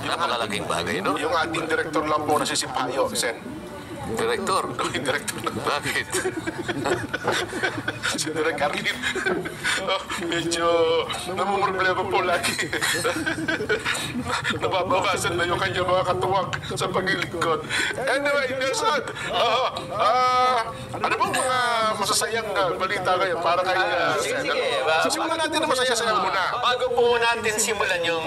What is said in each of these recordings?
Napakalaking bagay, no? Yung ating direktor lang po na si Sipayo, Sen. Direktor. Direktor na. Bakit? Si Direk Arlene. Medyo namumroblema po lagi. Nababawasan na yung kanyang mga katuwag sa paglilingkod. Anyway, Nelson, ano bang mga masasayang balita kayo para kay Sen? Simulan natin na masaya-sayang muna. Bago po natin simulan yung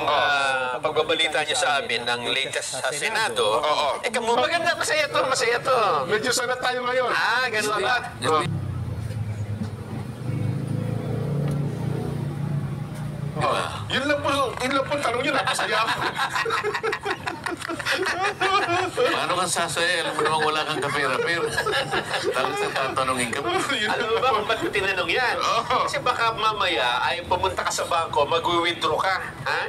pagbabalita niyo sa amin ng latest sa Senado, maganda, masaya to. Medyo sana tayo ngayon. Ganun ba? Yun lang po tanong yun. Napasaya ako. Paano kang sasaya? Alam mo naman wala kang kapera-pera. Talagang tatanungin ka. Alam mo ba kung ba't ko tinanong yan? Kasi baka mamaya ay pumunta ka sa bangko, mag-withdraw ka. Ha?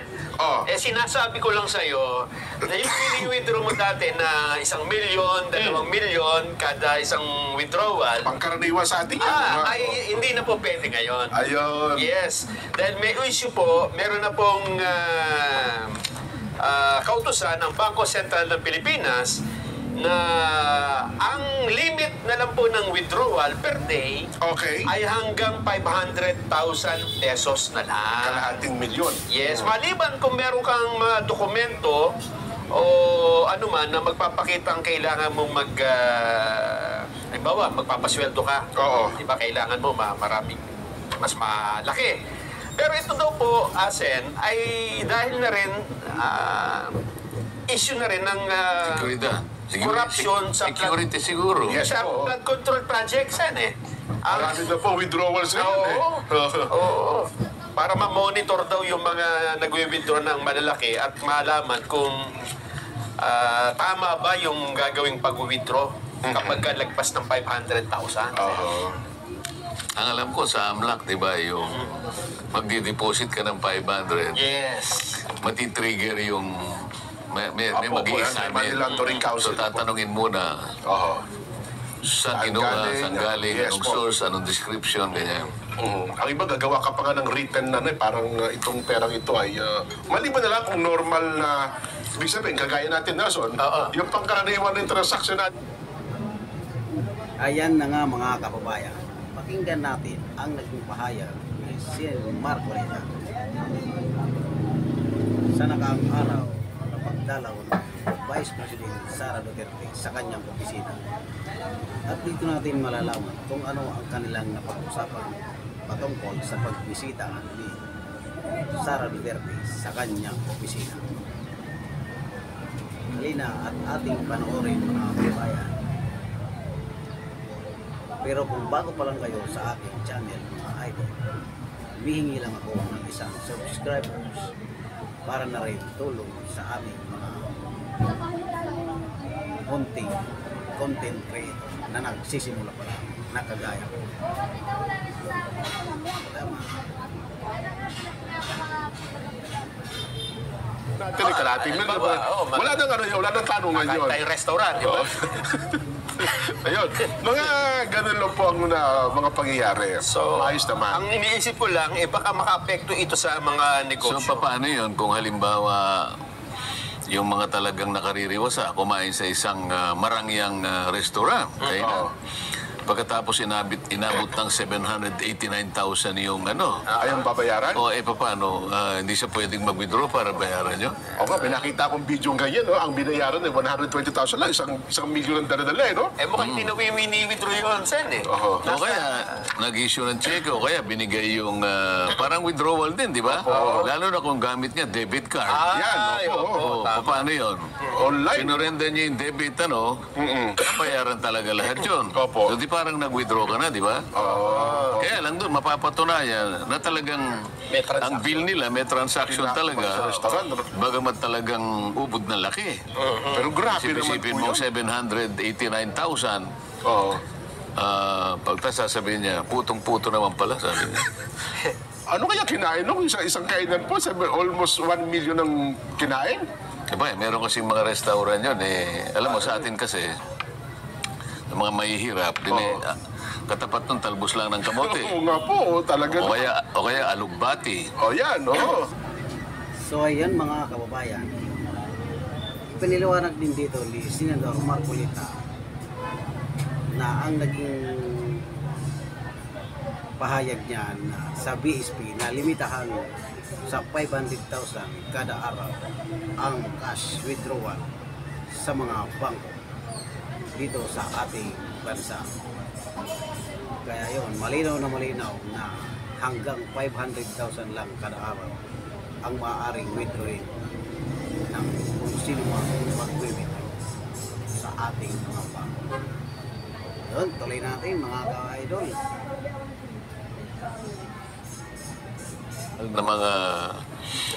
Sinasabi ko lang sa'yo na yung pini-withdraw mo dati na 1 milyon, 2 milyon kada isang withdrawal, Pangkaraniwan sa atin yan. ay hindi na po pwede ngayon. Ayun. Yes. Dahil may issue po, meron na pong kautusan ng Bangko Sentral ng Pilipinas na ang limit na lang po ng withdrawal per day ay hanggang 500,000 pesos na lang. Kalahating milyon. Yes. Maliban kung meron kang mga dokumento o ano man na magpapakita ang kailangan mong halimbawa, magpapasweldo ka. Oo. Diba, kailangan mo maraming mas malaki. Pero ito daw po, Asen, ay dahil na rin issue na rin ng corruption sa security siguro. Yes, sa po. flood control projects yan eh. Marami na po withdrawals ngayon eh. Oo. Para ma-monitor daw yung mga nagwi-withdraw ng malalaki at malaman kung tama ba yung gagawing pag-withdraw kapag lagpas ng 500,000. Ang alam ko sa AMLAC, di ba, yung magdi-deposit ka ng 500, Yes. matitrigger yung may Opo, mag-i-examine. yan, may monitoring council. So tatanungin muna, saan kinuha, saan galing, yes, anong po. source, anong description, ganyan. Ang iba gagawa ka pa nga ng written na parang itong perang ito ay maliban na lang kung normal na ibig sabihin, kagaya natin, Nelson, yung pangkaraniwan ng transaction natin. Ayan na nga mga kababayan, pakinggan natin ang naging pahayag ni Sen. Marco Rita sa nakaang araw na pagdalaw ng Vice President Sara Duterte sa kanyang opisina. At dito natin malalaman kung ano ang kanilang napag-usapan patungkol sa pagbisita ni Sara Duterte sa kanyang opisina. Halina at ating panoorin mga kababayan. Pero kung bago pa lang kayo sa aking channel mga idol, humihingi lang ako ng isang subscribers para na rin tulong sa aming mga konting content creator na nagsisimula pa lang na kagaya ko. Natin ay kalating na. Wala nang wala nang tanungan yun. Kahit tayo restaurant, di ba? Ayun. Mga ganun lang po ang mga pangyayari. So, ayos naman. ang iniisip ko lang, baka maka-apekto ito sa mga negosyo. So paano yun kung halimbawa yung mga talagang nakaririwasa kumain sa isang marangyang restaurant, kaya pagkatapos inabot ng 789,000 yung Ayun babayaran? o paano, hindi siya pwedeng mag-withdraw para bayaran nyo? O nga, pinakita akong video ganyan, no? Ang binayaran ay 120,000 lang, isang milyon ang dala-dala, no? Mukhang tinawini-withdraw yun, Sen, eh. O kaya nag-issue ng check o kaya binigay yung parang withdrawal din, di ba? Lalo na kung gamit niya debit card. Yan, opo. Paano yun? Online. Sinurrender niya yung debit, bayaran talaga lahat yun. Opo. So di parang nag-withdraw ka na, di ba? Kaya lang doon, mapapatunayan na talagang May transaction. ang bill nila, may transaction Sa talaga. restaurant. Bagamat talagang ubod na laki. Pero grabe naman Isipin po mo yun. 789,000. Oo. Pagtas sasabihin niya, putong-puto naman pala, sabi niya. Ano kaya kinain nung isang kainan po? Almost 1 million ang kinain? Diba, meron kasing mga restaurant yun. Alam mo, sa atin kasi, ng mga mahihirap, katapat ng talbos lang ng kamote. Oo nga po, talaga. O kaya alugbati. O yan, oo. So ayan mga kababayan, Ipiniliwanag din dito ni Senador Marcolita na ang naging pahayag niya na sa BSP na limitahan sa 500,000 kada araw ang cash withdrawal sa mga bangko dito sa ating bansa. Kaya yun, malinaw na hanggang 500,000 lang kada araw ang maaaring withdrawin ng kung sino mang mag-withdraw sa ating mga bangko. Yun, tuloy natin mga ka-idol. Na mga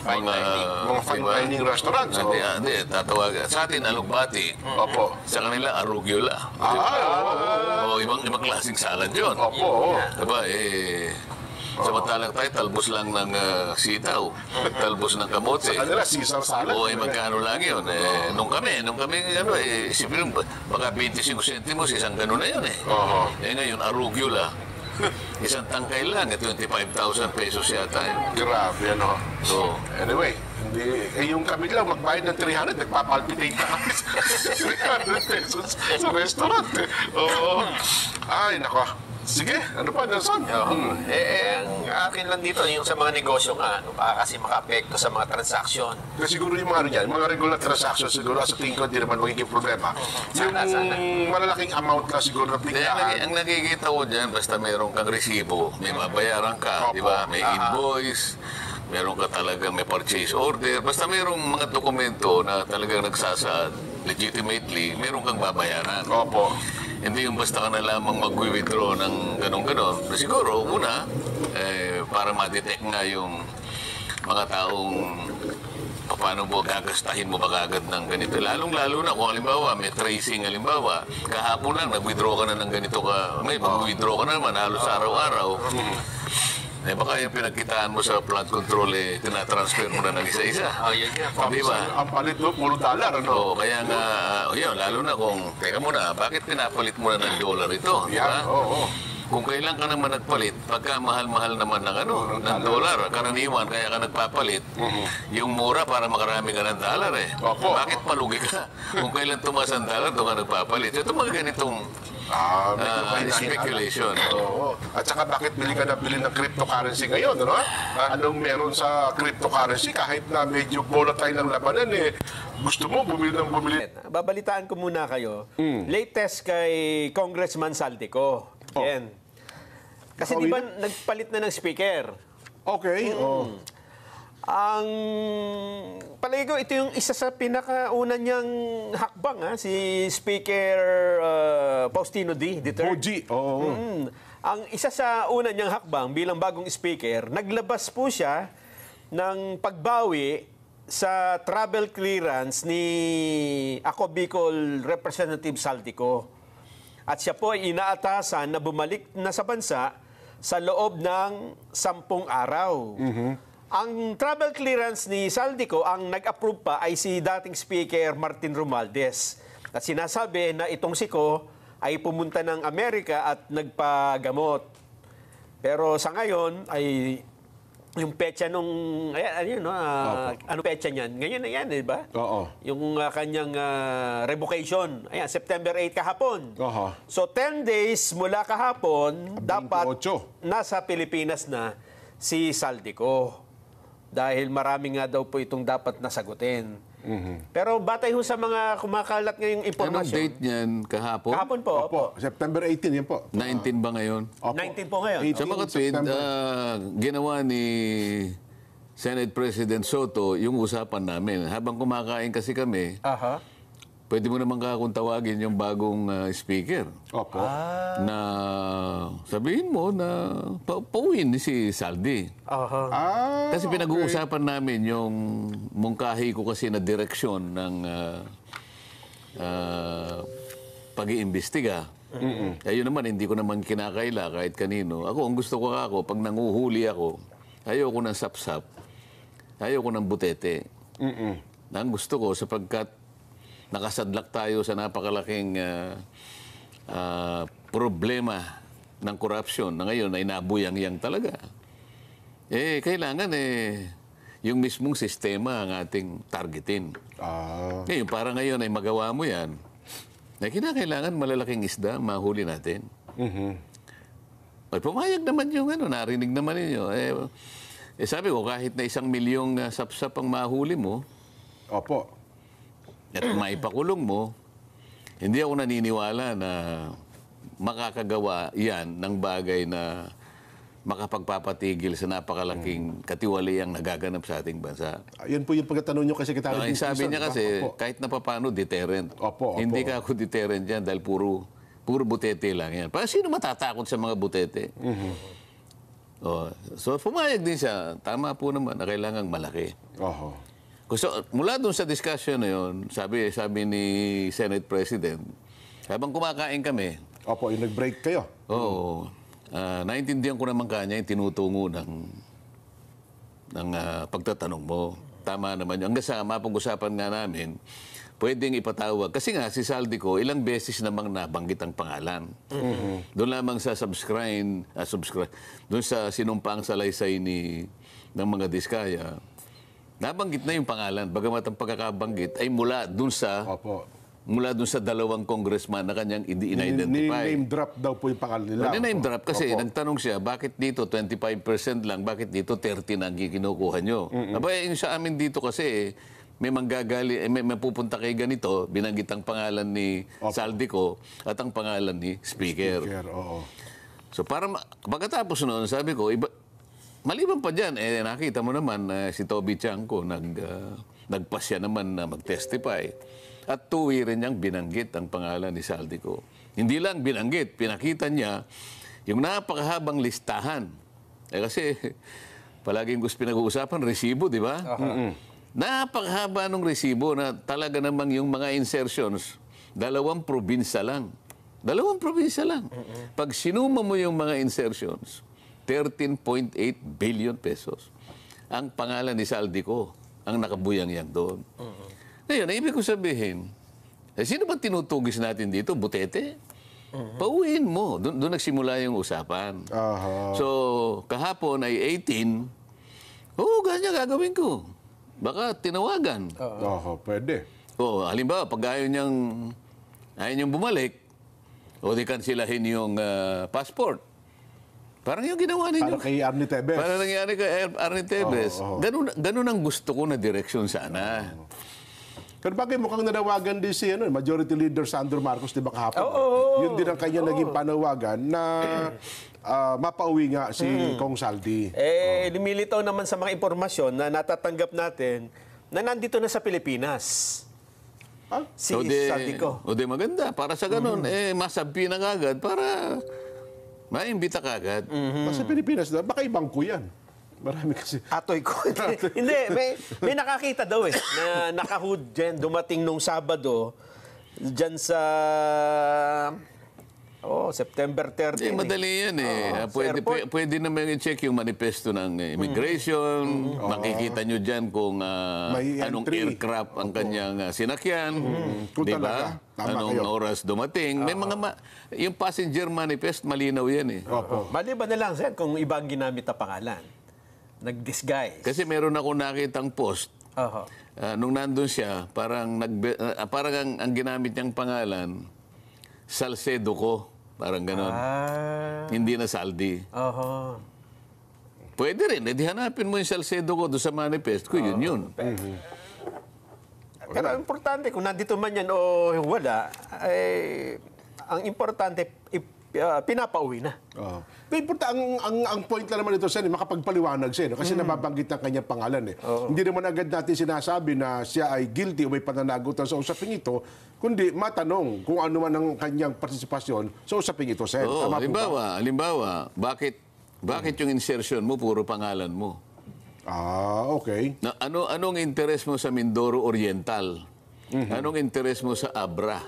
Fine dining restaurants. Hindi, tatawag. Sa atin, alugbati. Opo. Sa kanila, arugula. O, ibang klaseng salad yun. Opo. Diba, samantalang tayo, talbos lang ng sitaw, talbos ng kamote. Sa kanila, Caesar salad. Oo, magkano lang yun. Nung kami, isipin baka 25 centimos, isang gano'n na yun ngayon, arugula. Isang tangkay lang, 25,000 pesos yata yun. Grabe, ano. So, Anyway, hindi, yung kami lang magbayad ng 300, nagpapalpitate na kami sa 300 pesos sa restaurant. Oo. Ay, nako. Sige, ano pa, Nelson? Ang akin lang dito, yung sa mga negosyo nga, baka kasi maka-apekto sa mga transaksyon. Kasi siguro yung mga ano dyan, mga regular transactions, siguro sa tingin ko, hindi naman magiging problema. Sana. Malalaking amount na siguro na biglaan. ang nakikita ko dyan, basta meron kang resibo, may mabayaran ka, di ba? May invoice, meron ka talagang may purchase order, basta merong mga dokumento na talagang nagsasaad legitimately, meron kang babayaran. Opo. Hindi yung basta ka na lamang mag-withdraw ng ganon-ganon. Siguro, una, para ma-detect nga yung mga taong paano mo gagastahin mo ba agad ng ganito. Lalong-lalo na kung halimbawa, may tracing halimbawa, kahapon lang, nag-withdraw ka na ng ganito ka, may mag-withdraw ka na naman halos araw-araw. Baka yung pinagkitaan mo sa plant control, tinatransfer mo na ng isa-isa. Yun nga. Di ba? Ang palit mo, puro dollar, ano? Oo, kaya nga, yun, lalo na kung, teka muna, bakit pinapalit mo na ng dollar ito? Di ba? Yan, oo. Kung kailan ka naman nagpalit, pagka mahal-mahal naman ng dollar, karaniwan, kaya ka nagpapalit, yung mura para makarami ka ng dollar Opo. Bakit palugi ka? Kung kailan tumaas ang dollar, doon ka nagpapalit. Ito mga ganitong medyo mahina- speculation. Oo. At saka bakit bili ka na bili ng cryptocurrency ngayon, ano? Anong meron sa cryptocurrency kahit na medyo volatile ng labanan, gusto mo bumili ng bumili. Babalitaan ko muna kayo. Latest kay Congressman Saltico. Yan. Kasi di ba nagpalit na ng speaker? Okay. Ang palagi ko, ito yung isa sa pinakauna niyang hakbang, si Speaker Faustino D. Duterte. Ang isa sa una niyang hakbang bilang bagong speaker, naglabas po siya ng pagbawi sa travel clearance ni Ako Bicol Representative Saltico. At siya po ay inaatasan na bumalik na sa bansa sa loob ng 10 araw. Ang travel clearance ni Saldico, ang nag-approve pa ay si dating Speaker Martin Romualdez. At sinasabi na itong siko ay pumunta ng Amerika at nagpagamot. Pero sa ngayon ay yung petsa nung, ano petsa niyan? Ngayon na yan, di ba? Oo. Yung kanyang revocation. Ayan, September 8 kahapon. Aha. So 10 days mula kahapon, dapat 28. nasa Pilipinas na si Saldico. Dahil marami nga daw po itong dapat nasagutin. Pero batay ho sa mga kumakalat ngayong Anong impormasyon. date niyan? Kahapon? Kahapon po. Opo, September 18 yan po. 19 ba ngayon? Opo. 19 po ngayon. 18 Sa mga tweet, September. ginawa ni Senate President Soto yung usapan namin. Habang kumakain kasi kami, Aha. pwede mo naman kung tawagin yung bagong speaker. Opo. Na sabihin mo na pauwiin ni si Saldi. Aha. Kasi pinag-uusapan namin yung mungkahi ko kasi na direksyon ng pag-iimbestiga. Ayun naman, hindi ko naman kinakaila kahit kanino. Ang gusto ko pag nanguhuli ako, ayoko ng sapsap, ayoko ng butete. Ang gusto ko, sapagkat nakasadlak tayo sa napakalaking problema ng korupsyon na ngayon ay nabuyang-yang talaga. Kailangan yung mismong sistema ang ating targetin. Ngayon, para ngayon ay magawa mo yan, na kinakailangan malalaking isda ang mahuli natin. Ay, pumayag naman yung narinig naman ninyo. Sabi ko, kahit na 1 milyong sapsap ang mahuli mo, Opo. at maipakulong mo, hindi ako naniniwala na makakagawa yan ng bagay na makapagpapatigil sa napakalaking katiwaliang nagaganap sa ating bansa. Yan po yung pagkatanong nyo kay Secretary Ang Dingson. sabi niya kasi, Opo. kahit na papano, deterrent. Opo, opo. Hindi ka ako deterrent yan dahil puro butete lang yan. Para sino matatakot sa mga butete? So, pumayag din siya. Tama po naman na kailangang malaki. Oho. So, mula doon sa discussion na yun, sabi ni Senate President, habang kumakain kami, Opo, yung nag-break kayo. oo, naintindihan ko naman kanya yung tinutungo ng pagtatanong mo. Tama naman yun. Hanggang sa mapag-usapan nga namin, pwedeng ipatawag. Kasi nga, si Saldico, ilang beses namang nabanggit ang pangalan. Doon lamang sa subscribe, doon sa sinumpaang salaysay ng mga Diskaya, nabanggit na yung pangalan. Bagamat ang pagkakabanggit ay mula doon sa dalawang congressman na kanyang in-identify. Name drop daw po yung pangalan nila. Name drop kasi Opo. nagtanong siya, bakit dito 25% lang, bakit dito 30 na ang kinukuha nyo? Abay, yung sa amin dito kasi, may manggagali, may pupunta kay ganito, binanggit ang pangalan ni Saldico at ang pangalan ni Speaker. Oo. So pagkatapos noon, sabi ko, maliban pa dyan, nakita mo naman si Toby Chanco, nagpasya naman na mag-testify. At tuwi rin niyang binanggit ang pangalan ni Saldico. Hindi lang binanggit, pinakita niya yung napakahabang listahan. Kasi palaging gusto pinag-uusapan, resibo, di ba? Napakahaba ng resibo na talaga namang yung mga insertions, 2 probinsya lang. 2 probinsya lang. Pag sinuma mo yung mga insertions, 13.8 billion pesos. Ang pangalan ni Saldico ang nakabuyang-yang doon. Ngayon, ibig ko sabihin, sino ba tinutugis natin dito? Butete? Pauwiin mo. Doon nagsimula yung usapan. So, kahapon ay 18. Ganyan gagawin ko. Baka tinawagan. Pwede. Halimbawa, pag ayaw niyang bumalik, di kansilahin yung passport. Parang yung ginawa ninyo. Para kay Arnie Tevez. Parang nangyari kay Arnie Tevez. Ganun ang gusto ko na direksyon sana. Pero bagay mukhang nanawagan din si Majority Leader Sandro Marcos, di ba kahapon? Yun din ang kanya naging panawagan na mapauwi nga si Kong Saldi. Lumilitaw naman sa mga impormasyon na natatanggap natin na nandito na sa Pilipinas. Si Saldico. O di maganda. Para sa ganun, masabi na kagad para maimbita kagad. Sa Pilipinas, baka ibang ko yan. Marami kasi. Atoy ko. Hindi, may nakakita daw na nakahood dyan, dumating nung Sabado, dyan sa September 30. Madali yan pwede naman i-check yung manifesto ng immigration. Makikita nyo dyan kung anong aircraft ang kanyang sinakyan. Di ba? Anong oras dumating. May mga yung passenger manifest, malinaw yan Maliban na lang, sir, kung iba ang ginamit na pangalan. Nag-disguise. Kasi meron ako nakitang post. Nung nandun siya, parang ang ginamit niyang pangalan, Salcedo ko. Parang ganon. Hindi na Saldi. Pwede rin. Di hanapin mo yung Salcedo ko doon sa manifest ko. Yun. Pero ang importante, kung nandito man yan o wala, ang importante, pinapauwi na. Ang point lang naman ito, Sen, makapagpaliwanag siya. Kasi nababanggit ang kanyang pangalan. Hindi naman agad natin sinasabi na siya ay guilty o may pananagutan sa usaping ito, kundi matanong kung ano man ang kanyang partisipasyon sa usaping ito, Sen. Tama po ba? Halimbawa, bakit yung insertion mo puro pangalan mo? Okay. Anong interest mo sa Mindoro Oriental? Anong interest mo sa Abra?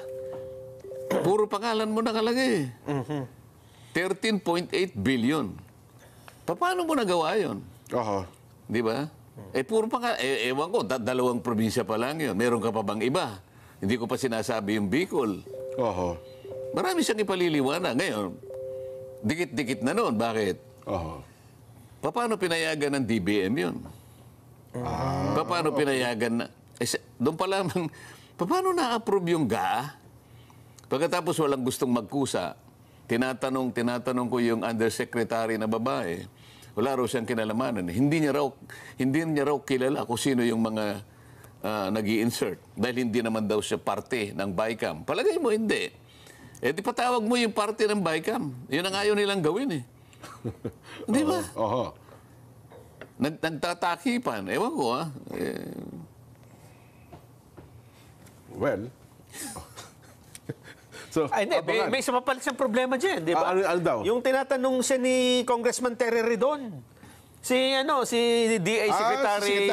Puro pangalan mo nakalagay. 13.8 billion. Paano mo nagawa yun? Di ba? Puro pangalan. Ewan ko, 2 probinsya pa lang yun. Meron ka pa bang iba? Hindi ko pa sinasabi yung Bicol. Marami siyang ipaliliwanag. Ngayon, dikit-dikit na noon. Bakit? Paano pinayagan ng DBM yun? Paano pinayagan na? Doon pa lamang, paano na-approve yung GA? Pagkatapos walang gustong magkusa, tinatanong ko yung undersecretary na babae, wala raw siyang kinalamanan. Hindi niya raw kilala kung sino yung mga nag-i-insert dahil hindi naman daw siya parte ng BICAM. Palagay mo, hindi. Eh, di patawag mo yung parte ng BICAM. Yun ang ayaw nilang gawin eh. Di ba? Oho. Nagtatakipan. Ewan ko Well. So, Ay, hindi. abangan. May isa pa pala siyang problema dyan, di ba? ano daw? Yung tinatanong siya ni Congressman Terry Redon. Si DA Secretary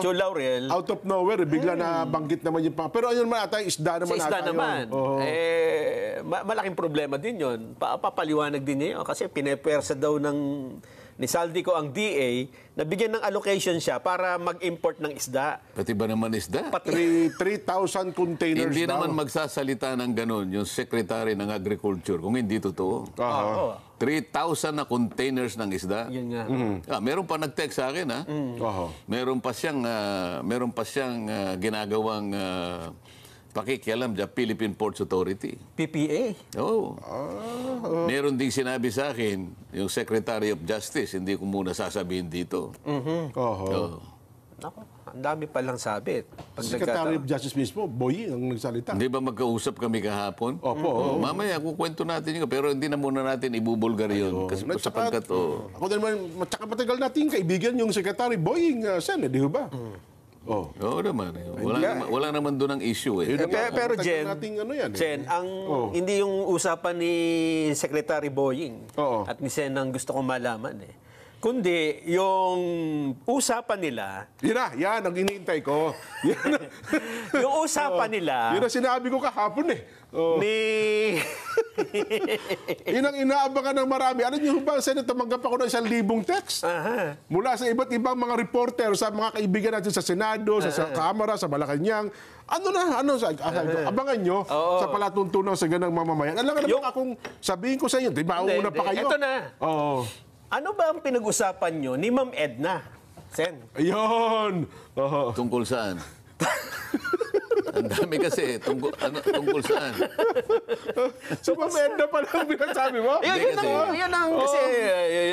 Joe Laurel. Out of nowhere, bigla na banggit naman yung pero ayun naman ata, isda naman Sa isda ata naman. yun. Oo. Malaking problema din yun. Papaliwanag din niya yun. Kasi pinepersa daw ni Saldico ang DA na bigyan ng allocation siya para mag-import ng isda. Pati ba naman isda? 3,000 containers Hindi daw. naman magsasalita ng ganun yung Secretary ng Agriculture kung hindi totoo. Aha. 3,000 na containers ng isda. Yun nga. Meron pa nag-text sa akin, ha? Aha. Meron pa siyang ginagawang pakikialam dyan, Philippine Ports Authority. PPA. Oo. Meron ding sinabi sa akin, yung Secretary of Justice, hindi ko muna sasabihin dito. Oho. Oo. Ako, ang dami palang sabit. Secretary of Justice mismo, Boy, ang nagsalita. Hindi ba magkausap kami kahapon? Opo. Mamaya, kukwento natin yun. Pero hindi na muna natin ibubulgar yun. Kasi sapagkat, Ako din naman, tsaka matagal nating kaibigan yung Secretary Boying Sen, di ba? Oh. oo naman. Wala naman doon ang issue eh. Pero Matagal Jen, nating ano yan, eh. Jen, hindi yung usapan ni Secretary Boying Oo. at ni Sen ang gusto kong malaman eh. Kundi yung usapan nila, Yan ang iniintay ko. Yan, yung usapan nila yun ang sinabi ko kahapon eh. Oh. ni Yun ang inaabangan ng marami. Alam niyo ba, Sen, tumanggap ako ng 1,000 text mula sa iba't ibang mga reporter, sa mga kaibigan natin sa Senado, sa Kamara, sa Malacanang. Abangan nyo sa palatuntunan sa ganang mamamayan. Alam ka naman akong sabihin ko sa inyo, di ba, una pa kayo? Ito na. Oo. Ano ba ang pinag-usapan nyo ni Ma'am Edna? Sen. Ayun. Oo. Tungkol saan? Ang dami kasi. Tungkol saan? So, mamenda pa lang binasabi mo? Yun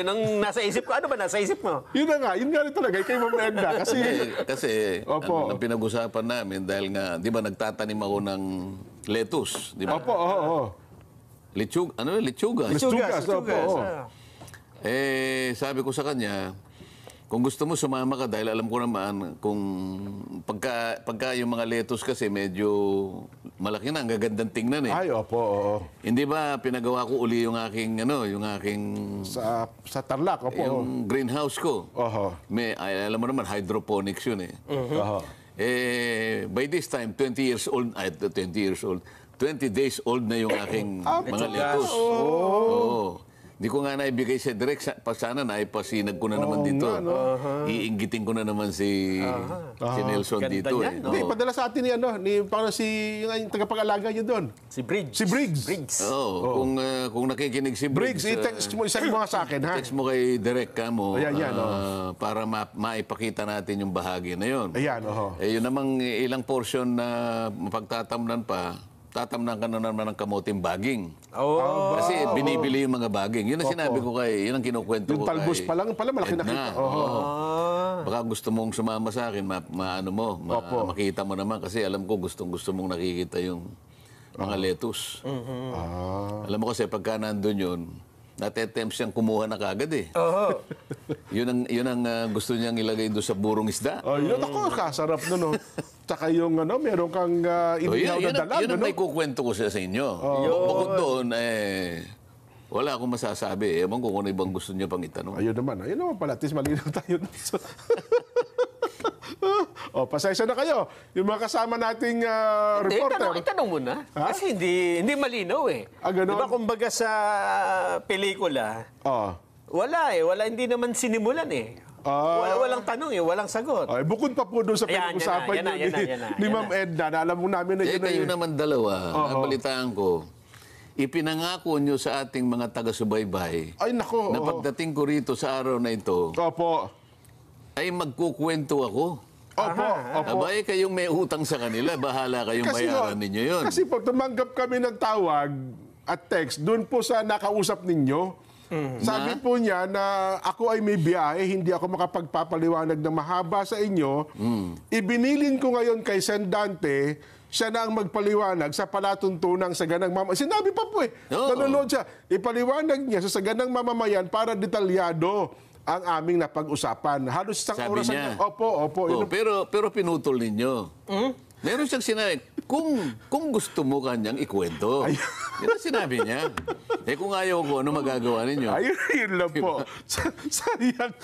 ang nasa isip ko. Ano ba nasa isip mo? Yun nga rin talaga, kay mamenda. Kasi Opo. ang pinag-usapan namin, dahil nga, di ba nagtatanim ako ng lettuce, di ba? Opo, oo. Lechugas. Lechugas, opo. Sabi ko sa kanya, kung gusto mo sumama ka, dahil alam ko naman kung pagka yung mga lettuce kasi medyo malaki na, ang gagandang tingnan eh. Ay, opo, oo. Hindi ba pinagawa ko uli yung aking Sa Tarlac, opo. yung greenhouse ko. Oho. Alam mo naman, hydroponics yun eh. Oho. By this time, 20 days old na yung aking mga lettuce. Oo. Di ko nga naibigay siya direct. Sana naipasinag ko na naman dito. Iinggitin ko na naman si Nelson Ganda dito. niya, no? Hindi, padala sa atin parang yung tagapag-alaga niyo doon. Si Briggs. Si Briggs. Oo. Kung nakikinig si Briggs, Briggs, i-text mo, isang mga sa akin, ha? text mo kay Direk ka mo Ayan, para maipakita natin yung bahagi na yun. Ayan, oho. Yun namang ilang portion na mapagtatamnan pa, tatamnan ka na naman ng kamuting baging. Kasi binibili yung mga baging. Yun ang sinabi ko yun ang kinukwento Yung ko talbos kay pa lang pala, malaki Edna. nakita. Baka gusto mong sumama sa akin, makita mo naman kasi alam ko gusto mong nakikita yung mga lettuce. Alam mo kasi pagka nandun yun, natetempt siyang kumuha na kagad eh. Yun ang gusto niyang ilagay doon sa burong isda. Yun ako, kasarap nun, no? Tsaka yung, meron kang inihaw na dalag, yun ang may kukwento ko sa inyo. Bukod doon, wala akong masasabi. Ewan ko kung ano ibang gusto niyo pang itanong. Ayun naman pala, at least malinaw tayo. Pasensya na kayo. Yung mga kasama nating reporter. Itanong mo na. Kasi hindi malinaw eh. Ganon? Diba kumbaga sa pelikula, wala hindi naman sinimulan eh. Walang tanong eh, walang sagot. Bukod pa po doon sa pinag-usapan ni Ma'am Edna, na alam mo namin na yun kayo naman dalawa, nabalitaan ko, ipinangako nyo sa ating mga taga-subaybay Ay, nako. na pagdating ko rito sa araw na ito, Opo. ay magkukwento ako. Opo, opo. Abay, kayong may utang sa kanila, bahala kayong bayaran ninyo yun. Kasi po, tumanggap kami ng tawag at text doon po sa nakausap ninyo. Sabi po niya na ako ay may biyahe, hindi ako makapagpapaliwanag na mahaba sa inyo. Ibinilin ko ngayon kay Sen Dante, siya na ang magpaliwanag sa palatuntunang Saganang Mamamayan. Sinabi pa po Oo. nanonood siya. Ipaliwanag niya sa Saganang Mamamayan para detalyado ang aming napag-usapan. Halos isang Sabi oras niya. Opo, opo. Oh, pero pinutol ninyo. Meron siyang sinabi, kung gusto mo kanyang ikwento. Yan ang sinabi niya. Kung ayaw ko, ano magagawa ninyo? Ayun, yun lang po. Sayang.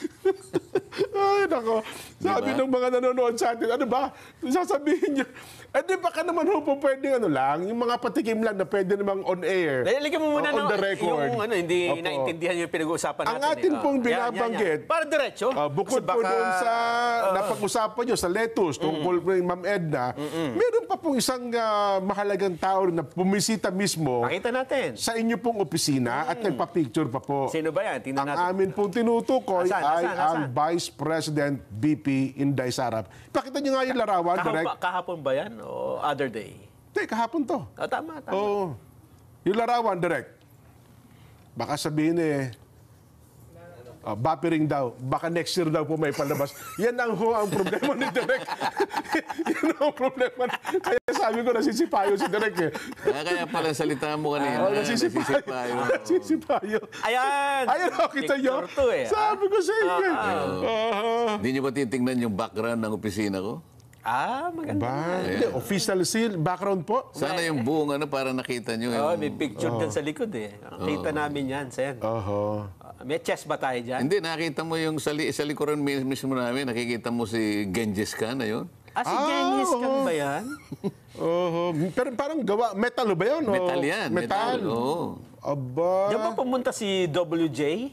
Ay, nako. Sabi Diba? ng mga nanonood sa atin, ano ba? Sasabihin niyo, di baka naman po pwedeng ano lang, yung mga patikim lang na pwede namang on air. Lagyan mo muna on the record. yung hindi Opo. naintindihan yung pinag-uusapan natin. Ang atin pong Yan, yan, yan. binabanggit, Para diretso. bukod Kasi po doon sa napag-usapan nyo sa lettuce tungkol kay Ma'am Edna, meron pa pong isang mahalagang tao na bumisita mismo Pakita natin. sa inyo pong opisina at nagpa-picture pa po. Sino ba yan? Tingnan Ang natin. amin pong tinutukoy Asan? ay ang Vice President BP Inday Sarap. Pakita nyo nga yung larawan, direct. Kahapon ba yan o other day? Hindi, kahapon to. Tama. Oo. Yung larawan, direct. Baka sabihin bapiring daw. Baka next year daw po may palabas. Yan ang problema ni Direk. Yan ang problema. Kaya sabi ko, nasisipayo si Direk eh. Kaya pala salita mo kanina. Nasisipayo. Nasisipayo. Ayan! Ayun, kita nyo. Picture to Sabi ko sa inyo. Hindi nyo ba titingnan yung background ng opisina ko? Maganda. Hindi, official seal, background po. Sana yung buong para nakita nyo. May picture dyan sa likod eh. Kita namin yan, Sen. Oho. May chest ba tayo dyan? Hindi, nakita mo yung sa likuran mismo namin, nakikita mo si Genghis Khan na yun. Si Genghis Khan ba yan? Oho. Pero parang gawa, metal ba yun? O Metal yan. Metal. Oo. Aba. Diyan ba pumunta si WJ?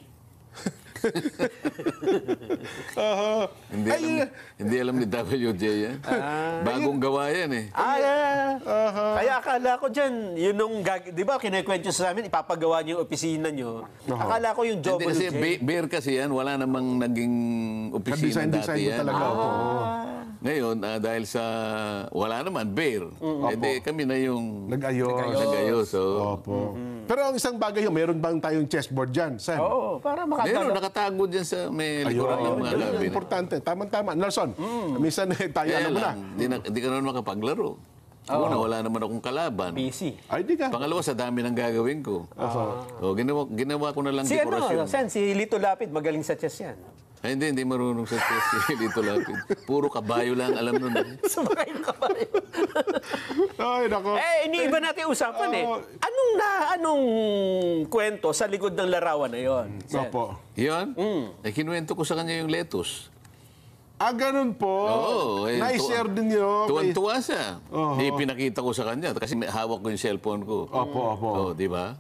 Hindi alam ni WJ yan. Bagong gawa yan eh. Kaya akala ko dyan, yun nung, di ba kinikwento sa amin, ipapagawa niyo yung opisina niyo. Akala ko yung Hindi kasi WJ. beer kasi yan, wala namang naging opisina Design dati mo yan. talaga. Opo. Ngayon, dahil sa wala naman, beer. Hindi, kami na yung Nag-ayos. Oo. Opo. Pero ang isang bagay yun, meron bang tayong chessboard dyan, Sam? Oo, para Meron, makagano. nakatago dyan sa may likuran ng mga Yun, gabi. importante. Tama-tama. Nelson, minsan tayo Kaya alam mo na. lang, hindi ka naman makapaglaro. Una, wala naman akong kalaban. PC. Ay, di ka. Pangalawa, sa dami ng gagawin ko. ginawa ko na lang Si dekorasyon. Sen, si Lito Lapid, magaling sa chess yan. Ay, hindi marunong sa chess dito lapid. Puro kabayo lang alam nun. Sumakay ng kabayo. Ay, nako. Iniiba natin usapan eh. Anong kwento sa likod ng larawan na yon? Opo. Yun? Kinuwento ko sa kanya yung lettuce. Ganun po. Oo. Na-share din nyo. Tuwan-tuwa siya. Di pinakita ko sa kanya kasi hawak ko yung cellphone ko. Opo. Oo, di ba?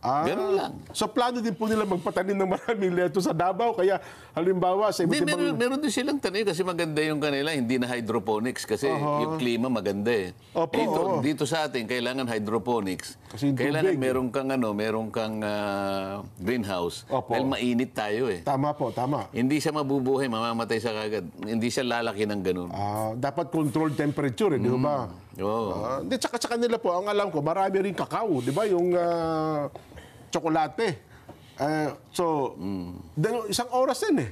Ganun lang. So, plano din po nila magpatanim ng maraming leto sa Davao. Kaya, halimbawa, sa iba't Hindi, ibang... meron din silang tanim kasi maganda yung kanila. Hindi na hydroponics kasi yung klima maganda eh. Opo, Dito sa atin, kailangan hydroponics. Kasi yung Kailangan tubig. meron kang greenhouse. Opo. Dahil mainit tayo eh. Tama po, tama. Hindi siya mabubuhay, mamamatay sa kagad. Hindi siya lalaki ng ganun. Dapat controlled temperature, di ba? Oo. Hindi, tsaka nila po, ang alam ko, marami rin kakao, di ba? Yung tsokolate. Isang oras din eh.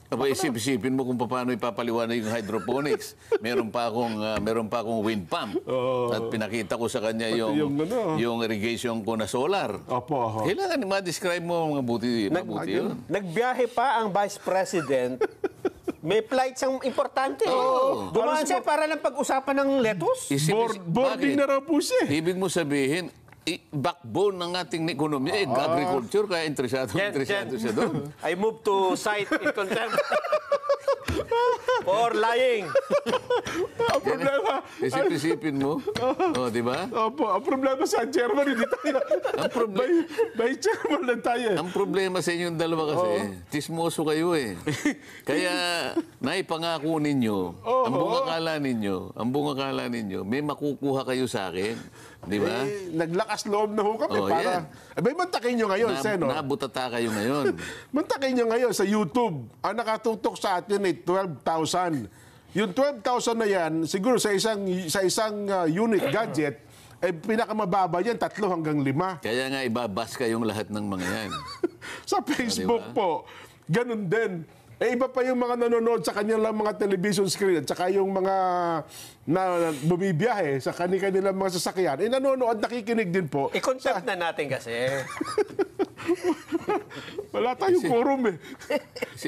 Aba, isipin mo kung paano ipapaliwanag yung hydroponics. Meron pa akong wind pump. At pinakita ko sa kanya yung irrigation ko na solar. Opo. Kailangan ma-describe mo mabuti yun. Nagbiyahe pa ang Vice President. May flights ang importante. Dumaan siya para lang pag-usapan ng lettuce. Boarding na raw po siya. Ibig mo sabihin, backbone ng ating ekonomiya, agriculture, kaya interesado siya doon. I move to cite in contempt for lying. Ang problema, Isip-isipin mo. Di ba? opo, ang problema sa chairman, hindi tayo. Ang problema, By chairman lang tayo. ang problema sa inyong dalawa kasi, tismoso kayo eh. Kaya naipangako ninyo, ang bunga akala ninyo, may makukuha kayo sa akin. Di ba? Naglakas loob na ho kami Oh, para... Abay, mantakin nyo ngayon, Sen. Nabutata kayo ngayon. Mantakin nyo ngayon sa YouTube. Ang nakatutok sa atin ay 12,000. Yung 12,000 na yan, siguro sa isang unit gadget, ay pinakamababa yan, 3 hanggang 5. Kaya nga ibabas kayong lahat ng mga yan. Sa Facebook po, ganun din. Iba pa yung mga nanonood sa kanilang mga television screen at saka yung mga na bumibiyahe sa kanilang mga sasakyan. Nanonood, nakikinig din po. I-contempt na natin kasi. Wala tayong quorum eh.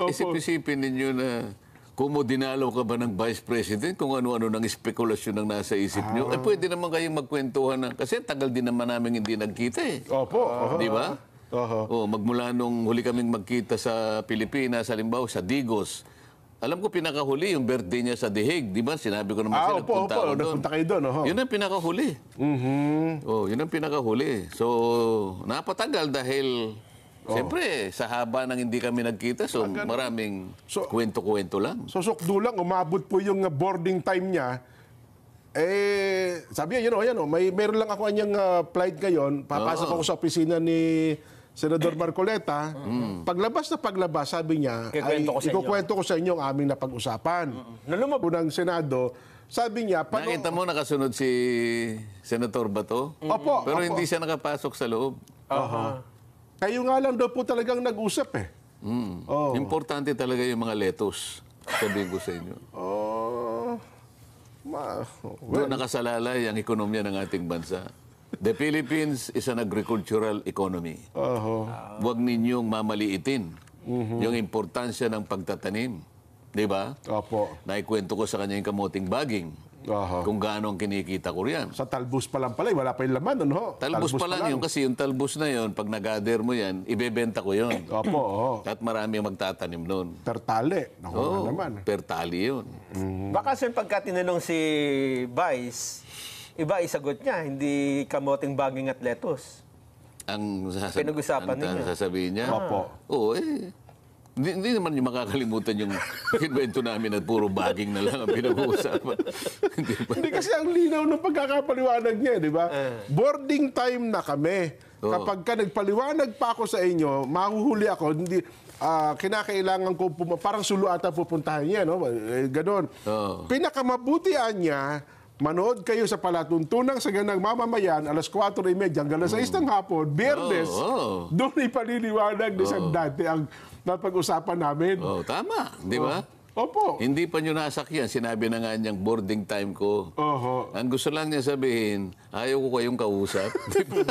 Opo. Isip-isipin ninyo na kung mo dinalaw ka ba ng Vice President, kung ano-ano ng espekulasyon ng nasa isip nyo, pwede naman kayong magkwentuhan ng... Kasi tagal din naman namin hindi nagkita eh. Opo. Di ba? Magmula nung huli kaming magkita sa Pilipinas, halimbawa sa Digos. Alam ko pinakahuli yung birthday niya sa The Hague, di ba? Sinabi ko naman siya, nagpunta ako doon. Nagpunta kayo doon. Yun ang pinakahuli. Yun ang pinakahuli. So, napatagal dahil, siyempre, sa haba ng hindi kami nagkita, so maraming kwento-kwento lang. So, sukdulang, umabot po yung boarding time niya. Sabi niya, meron lang ako kanyang flight ngayon. Papasok ako sa opisina ni Senador Marcoleta. Paglabas, sabi niya, ikukwento ko sa inyo ang aming napag-usapan. Unang Senado, sabi niya... Nakita mo nakasunod si Senator Bato? Opo. Pero hindi siya nakapasok sa loob. Kayo nga lang daw po talagang nag-usap eh. Importante talaga yung mga letos. Sabihin ko sa inyo. Doon nakasalalay ang ekonomiya ng ating bansa. The Philippines is an agricultural economy. Huwag ninyong mamaliitin yung importansya ng pagtatanim. Di ba? Opo. Naikwento ko sa kanya yung kamuting baging. Kung gaano ang kinikita ko riyan. Sa talbos pa lang pala, wala pa yung laman, ano? Talbos pa lang yun, kasi yung talbos na yun, pag nag-gather mo yan, ibebenta ko yun. Opo. At marami ang magtatanim nun. Tertale. Naku naman. Per tali yun. Baka sir, pagka tinanong si Vice, iba isagot niya, hindi kamoting baging at lettuce. Ang Pinag-usapan ninyo. sasabihin niya. Opo. Oo, hindi naman yung makakalimutan yung kinwento namin at puro baging na lang ang pinag-uusapan. Hindi kasi ang linaw ng pagkakapaliwanag niya, di ba? Boarding time na kami. Kapag ka nagpaliwanag pa ako sa inyo, mahuhuli ako, hindi... kinakailangan ko, parang sulu ata pupuntahan niya, no? Ganon. Pinakamabutian niya, manood kayo sa palatuntunang sa ganang mamamayan, alas 4:30 hanggang alas 6 ng hapon, Biyernes, doon ipaliliwanag ni Sandante ang napag-usapan namin. Tama, di ba? Opo. Hindi pa nyo nasakyan, sinabi na nga niyang boarding time ko. Ang gusto lang niya sabihin, ayaw ko kayong kausap. Di ba?